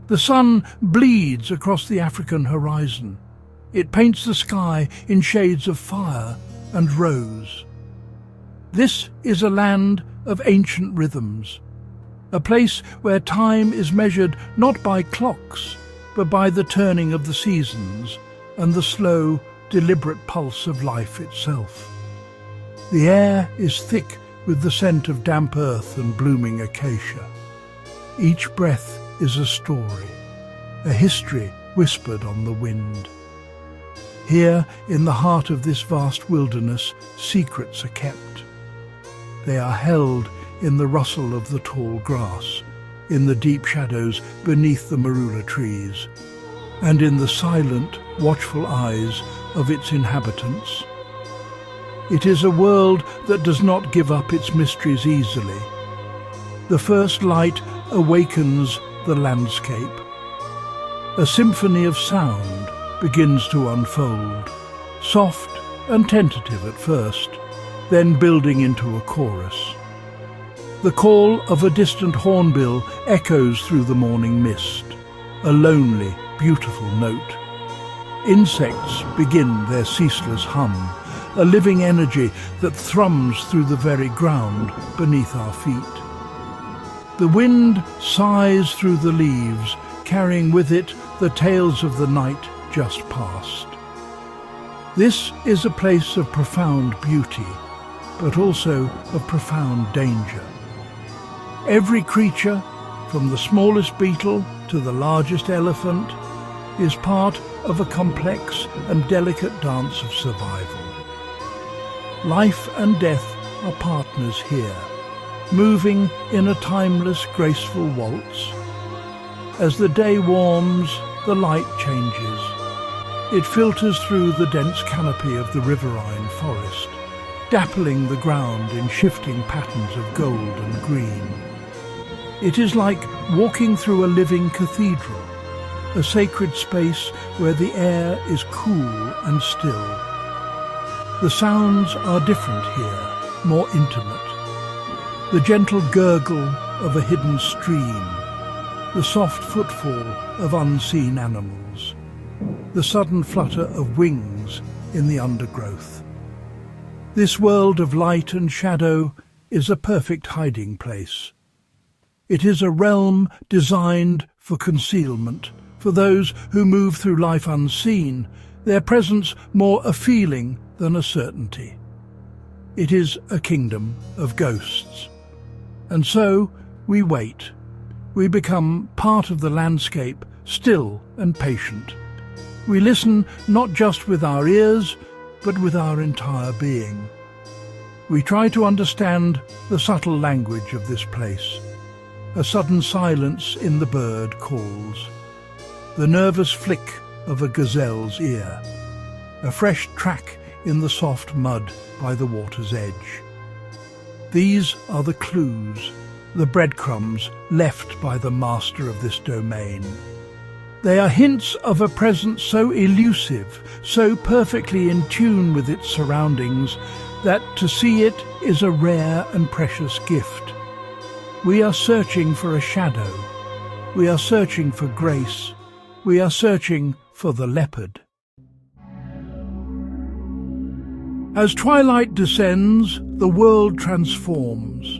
The sun bleeds across the African horizon. It paints the sky in shades of fire and rose. This is a land of ancient rhythms, a place where time is measured not by clocks, but by the turning of the seasons and the slow, deliberate pulse of life itself. The air is thick with the scent of damp earth and blooming acacia. Each breath is a story, a history whispered on the wind. Here, in the heart of this vast wilderness, secrets are kept. They are held in the rustle of the tall grass, in the deep shadows beneath the marula trees, and in the silent, watchful eyes of its inhabitants. It is a world that does not give up its mysteries easily. The first light awakens the landscape. A symphony of sound begins to unfold, soft and tentative at first, then building into a chorus. The call of a distant hornbill echoes through the morning mist, a lonely, beautiful note. Insects begin their ceaseless hum, a living energy that thrums through the very ground beneath our feet. The wind sighs through the leaves, carrying with it the tales of the night just past. This is a place of profound beauty, but also of profound danger. Every creature, from the smallest beetle to the largest elephant, is part of a complex and delicate dance of survival. Life and death are partners here, moving in a timeless, graceful waltz. As the day warms, the light changes. It filters through the dense canopy of the riverine forest, dappling the ground in shifting patterns of gold and green. It is like walking through a living cathedral, a sacred space where the air is cool and still. The sounds are different here, more intimate. The gentle gurgle of a hidden stream, the soft footfall of unseen animals, the sudden flutter of wings in the undergrowth. This world of light and shadow is a perfect hiding place. It is a realm designed for concealment, for those who move through life unseen, their presence more a feeling than a certainty. It is a kingdom of ghosts. And so we wait. We become part of the landscape, still and patient. We listen not just with our ears, but with our entire being. We try to understand the subtle language of this place. A sudden silence in the bird calls, the nervous flick of a gazelle's ear, a fresh track in the soft mud by the water's edge. These are the clues, the breadcrumbs left by the master of this domain. They are hints of a presence so elusive, so perfectly in tune with its surroundings, that to see it is a rare and precious gift. We are searching for a shadow. We are searching for grace. We are searching for the leopard. As twilight descends, the world transforms.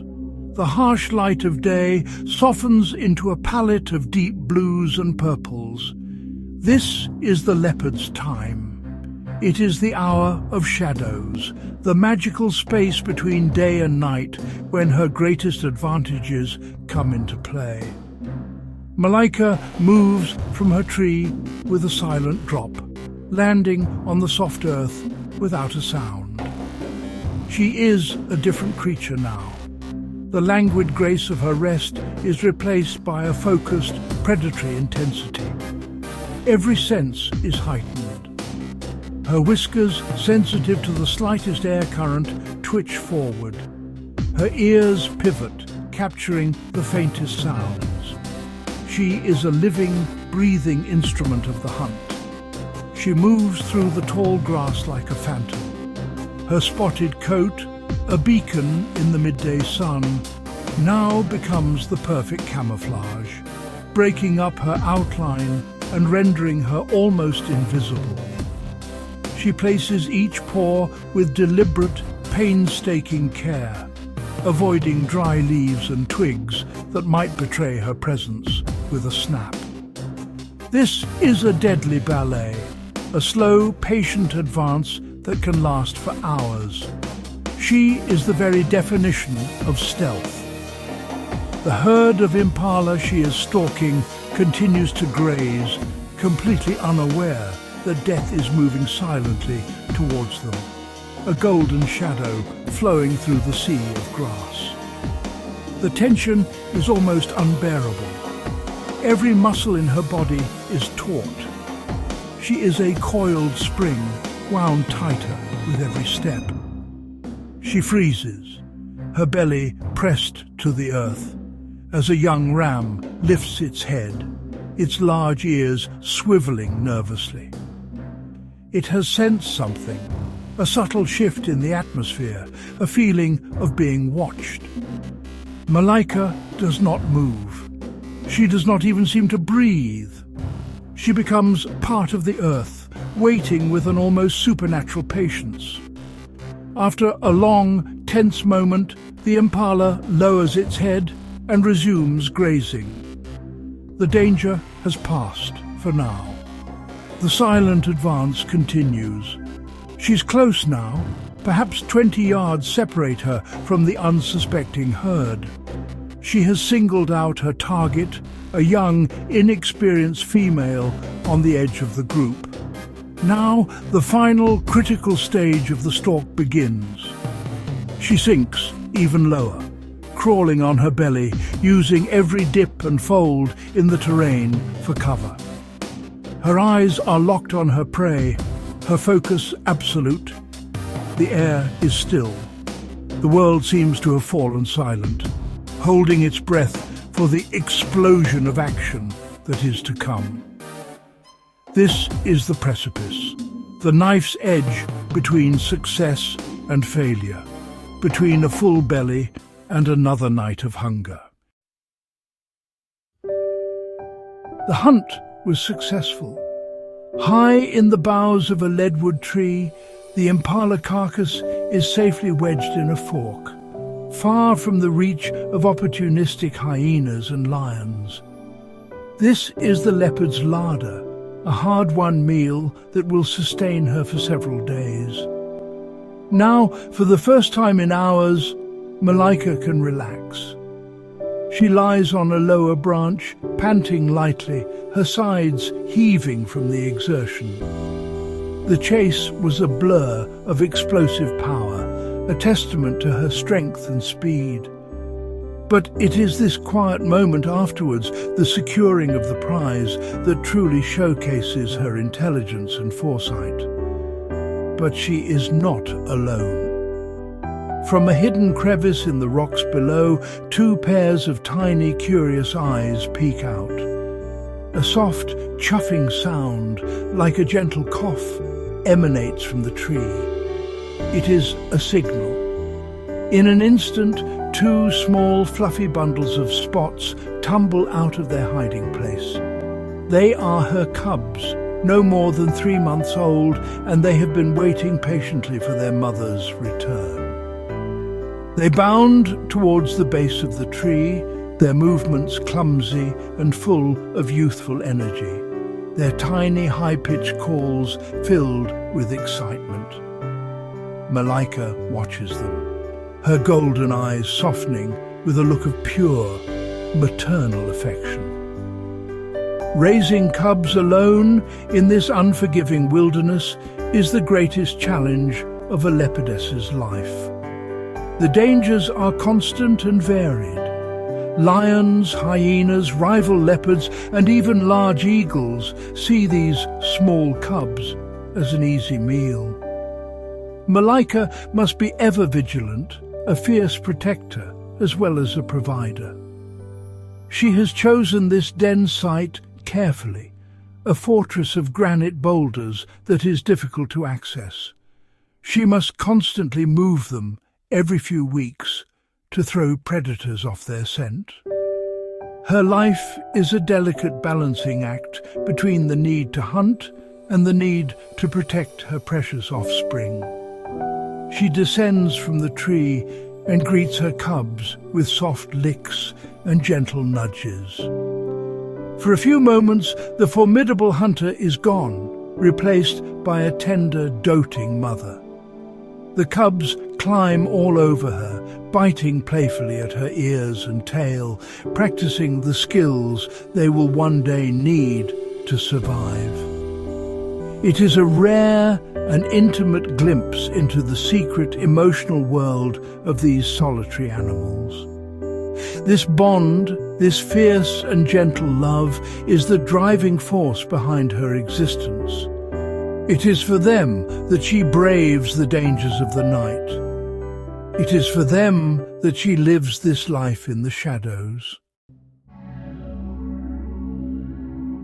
The harsh light of day softens into a palette of deep blues and purples. This is the leopard's time. It is the hour of shadows, the magical space between day and night when her greatest advantages come into play. Malaika moves from her tree with a silent drop, landing on the soft earth without a sound. She is a different creature now. The languid grace of her rest is replaced by a focused, predatory intensity. Every sense is heightened. Her whiskers, sensitive to the slightest air current, twitch forward. Her ears pivot, capturing the faintest sounds. She is a living, breathing instrument of the hunt. She moves through the tall grass like a phantom. Her spotted coat, a beacon in the midday sun, now becomes the perfect camouflage. breaking up her outline and rendering her almost invisible. She places each paw with deliberate, painstaking care, avoiding dry leaves and twigs that might betray her presence with a snap. This is a deadly ballet, a slow, patient advance that can last for hours. She is the very definition of stealth. The herd of impala she is stalking continues to graze, completely unaware that death is moving silently towards them, a golden shadow flowing through the sea of grass. The tension is almost unbearable. Every muscle in her body is taut. She is a coiled spring, wound tighter with every step. She freezes, her belly pressed to the earth, as a young ram lifts its head, its large ears swiveling nervously. It has sensed something, a subtle shift in the atmosphere, a feeling of being watched. Malaika does not move. She does not even seem to breathe. She becomes part of the earth, waiting with an almost supernatural patience. After a long, tense moment, the impala lowers its head and resumes grazing. The danger has passed for now. The silent advance continues. She's close now. Perhaps 20 yards separate her from the unsuspecting herd. She has singled out her target, a young, inexperienced female on the edge of the group. Now, the final, critical stage of the stalk begins. She sinks even lower, crawling on her belly, using every dip and fold in the terrain for cover. Her eyes are locked on her prey, her focus absolute. The air is still. The world seems to have fallen silent, holding its breath for the explosion of action that is to come. This is the precipice, the knife's edge between success and failure, between a full belly and another night of hunger. The hunt was successful. High in the boughs of a leadwood tree, the impala carcass is safely wedged in a fork, far from the reach of opportunistic hyenas and lions. This is the leopard's larder, a hard-won meal that will sustain her for several days. Now, for the first time in hours, Malaika can relax. She lies on a lower branch, panting lightly, her sides heaving from the exertion. The chase was a blur of explosive power, a testament to her strength and speed. But it is this quiet moment afterwards, the securing of the prize, that truly showcases her intelligence and foresight. But she is not alone. From a hidden crevice in the rocks below, two pairs of tiny, curious eyes peek out. A soft, chuffing sound, like a gentle cough, emanates from the tree. It is a signal. In an instant, two small, fluffy bundles of spots tumble out of their hiding place. They are her cubs, no more than 3 months old, and they have been waiting patiently for their mother's return. They bound towards the base of the tree, their movements clumsy and full of youthful energy, their tiny high-pitched calls filled with excitement. Malaika watches them, her golden eyes softening with a look of pure, maternal affection. Raising cubs alone in this unforgiving wilderness is the greatest challenge of a leopardess's life. The dangers are constant and varied. Lions, hyenas, rival leopards, and even large eagles see these small cubs as an easy meal. Malaika must be ever vigilant, a fierce protector as well as a provider. She has chosen this den site carefully, a fortress of granite boulders that is difficult to access. She must constantly move them every few weeks to throw predators off their scent. Her life is a delicate balancing act between the need to hunt and the need to protect her precious offspring. She descends from the tree and greets her cubs with soft licks and gentle nudges. For a few moments, the formidable hunter is gone, replaced by a tender, doting mother. The cubs climb all over her, biting playfully at her ears and tail, practicing the skills they will one day need to survive. It is a rare and intimate glimpse into the secret emotional world of these solitary animals. This bond, this fierce and gentle love, is the driving force behind her existence. It is for them that she braves the dangers of the night. It is for them that she lives this life in the shadows.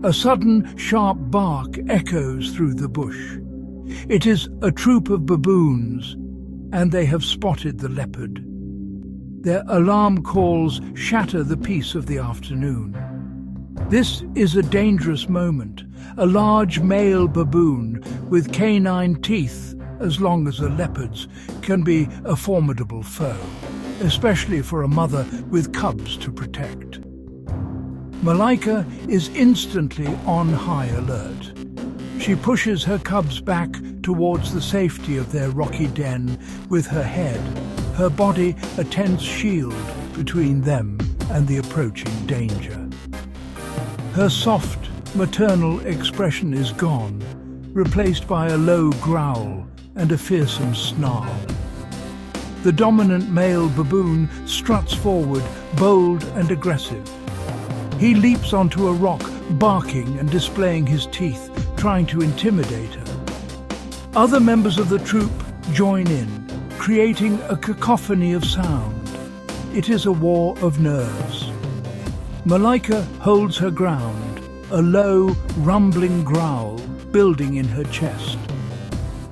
A sudden, sharp bark echoes through the bush. It is a troop of baboons, and they have spotted the leopard. Their alarm calls shatter the peace of the afternoon. This is a dangerous moment. A large male baboon with canine teeth as long as a leopard's can be a formidable foe, especially for a mother with cubs to protect. Malaika is instantly on high alert. She pushes her cubs back towards the safety of their rocky den with her head, her body a tense shield between them and the approaching danger. Her soft, maternal expression is gone, replaced by a low growl and a fearsome snarl. The dominant male baboon struts forward, bold and aggressive. He leaps onto a rock, barking and displaying his teeth, trying to intimidate her. Other members of the troop join in, creating a cacophony of sound. It is a war of nerves. Malaika holds her ground, a low, rumbling growl building in her chest.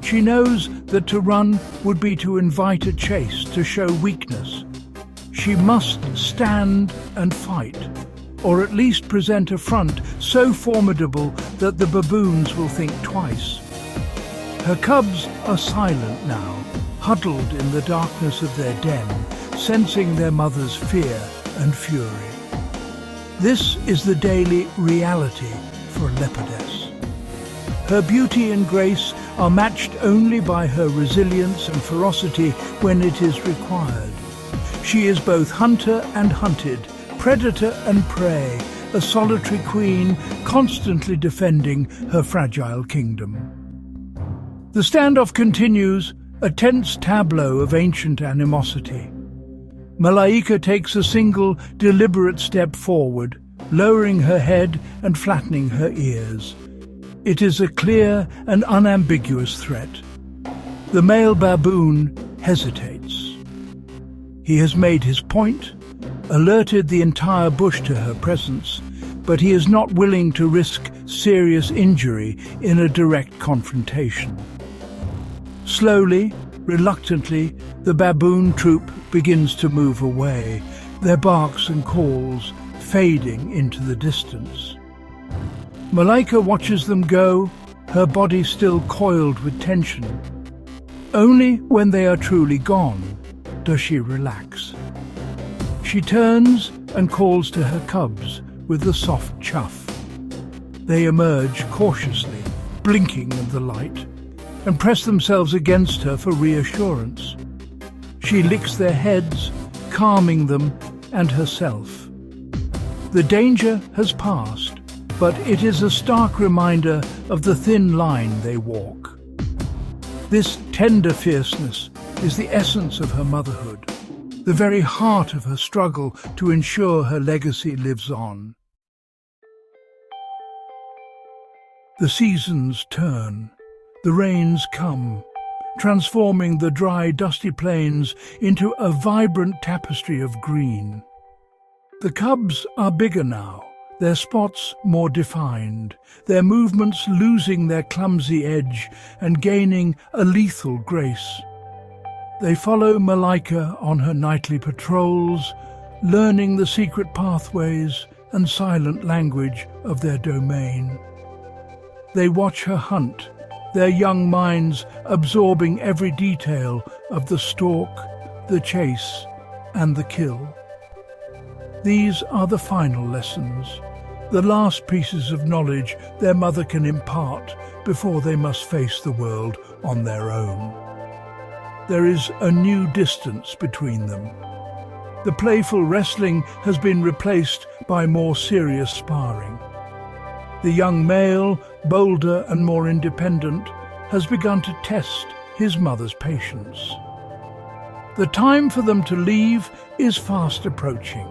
She knows that to run would be to invite a chase, to show weakness. She must stand and fight, or at least present a front so formidable that the baboons will think twice. Her cubs are silent now, huddled in the darkness of their den, sensing their mother's fear and fury. This is the daily reality for a leopardess. Her beauty and grace are matched only by her resilience and ferocity when it is required. She is both hunter and hunted, predator and prey, a solitary queen constantly defending her fragile kingdom. The standoff continues, a tense tableau of ancient animosity. Malaika takes a single, deliberate step forward, lowering her head and flattening her ears. It is a clear and unambiguous threat. The male baboon hesitates. He has made his point, alerted the entire bush to her presence, but he is not willing to risk serious injury in a direct confrontation. Slowly, reluctantly, the baboon troop begins to move away, their barks and calls fading into the distance. Malaika watches them go, her body still coiled with tension. Only when they are truly gone does she relax. She turns and calls to her cubs with a soft chuff. They emerge cautiously, blinking in the light, and press themselves against her for reassurance. She licks their heads, calming them and herself. The danger has passed, but it is a stark reminder of the thin line they walk. This tender fierceness is the essence of her motherhood, the very heart of her struggle to ensure her legacy lives on. The seasons turn, the rains come, transforming the dry, dusty plains into a vibrant tapestry of green. The cubs are bigger now, their spots more defined, their movements losing their clumsy edge and gaining a lethal grace. They follow Malaika on her nightly patrols, learning the secret pathways and silent language of their domain. They watch her hunt, their young minds absorbing every detail of the stalk, the chase, and the kill. These are the final lessons, the last pieces of knowledge their mother can impart before they must face the world on their own. There is a new distance between them. The playful wrestling has been replaced by more serious sparring. The young male, bolder and more independent, has begun to test his mother's patience. The time for them to leave is fast approaching.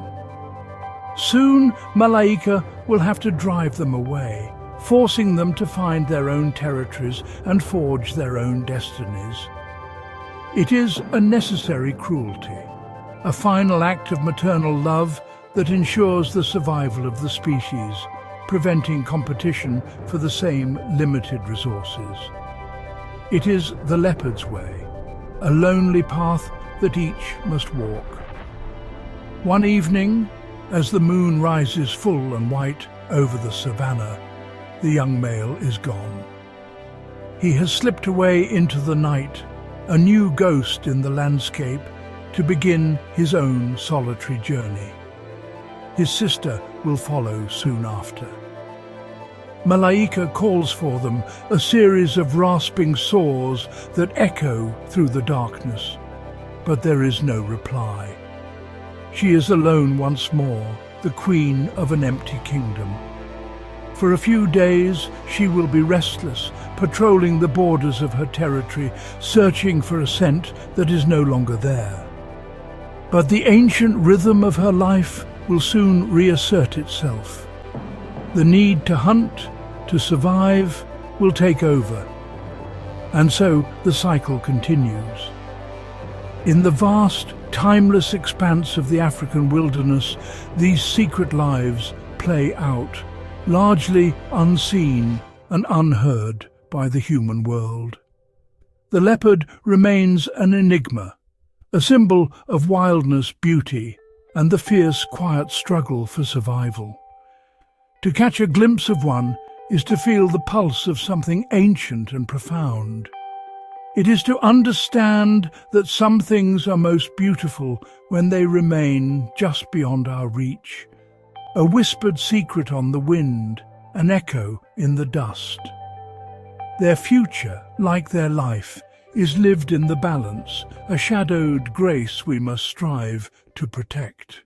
Soon, Malaika will have to drive them away, forcing them to find their own territories and forge their own destinies. It is a necessary cruelty, a final act of maternal love that ensures the survival of the species, preventing competition for the same limited resources. It is the leopard's way, a lonely path that each must walk. One evening, as the moon rises full and white over the savannah, the young male is gone. He has slipped away into the night, a new ghost in the landscape, to begin his own solitary journey. His sister will follow soon after. Malaika calls for them, a series of rasping saws that echo through the darkness, but there is no reply. She is alone once more, the queen of an empty kingdom. For a few days she will be restless, patrolling the borders of her territory, searching for a scent that is no longer there. But the ancient rhythm of her life will soon reassert itself. The need to hunt, to survive, will take over. And so the cycle continues. In the vast, timeless expanse of the African wilderness, these secret lives play out, largely unseen and unheard by the human world. The leopard remains an enigma, a symbol of wildness, beauty, and the fierce, quiet struggle for survival. To catch a glimpse of one is to feel the pulse of something ancient and profound. It is to understand that some things are most beautiful when they remain just beyond our reach, a whispered secret on the wind, an echo in the dust. Their future, like their life, is lived in the balance, a shadowed grace we must strive to protect.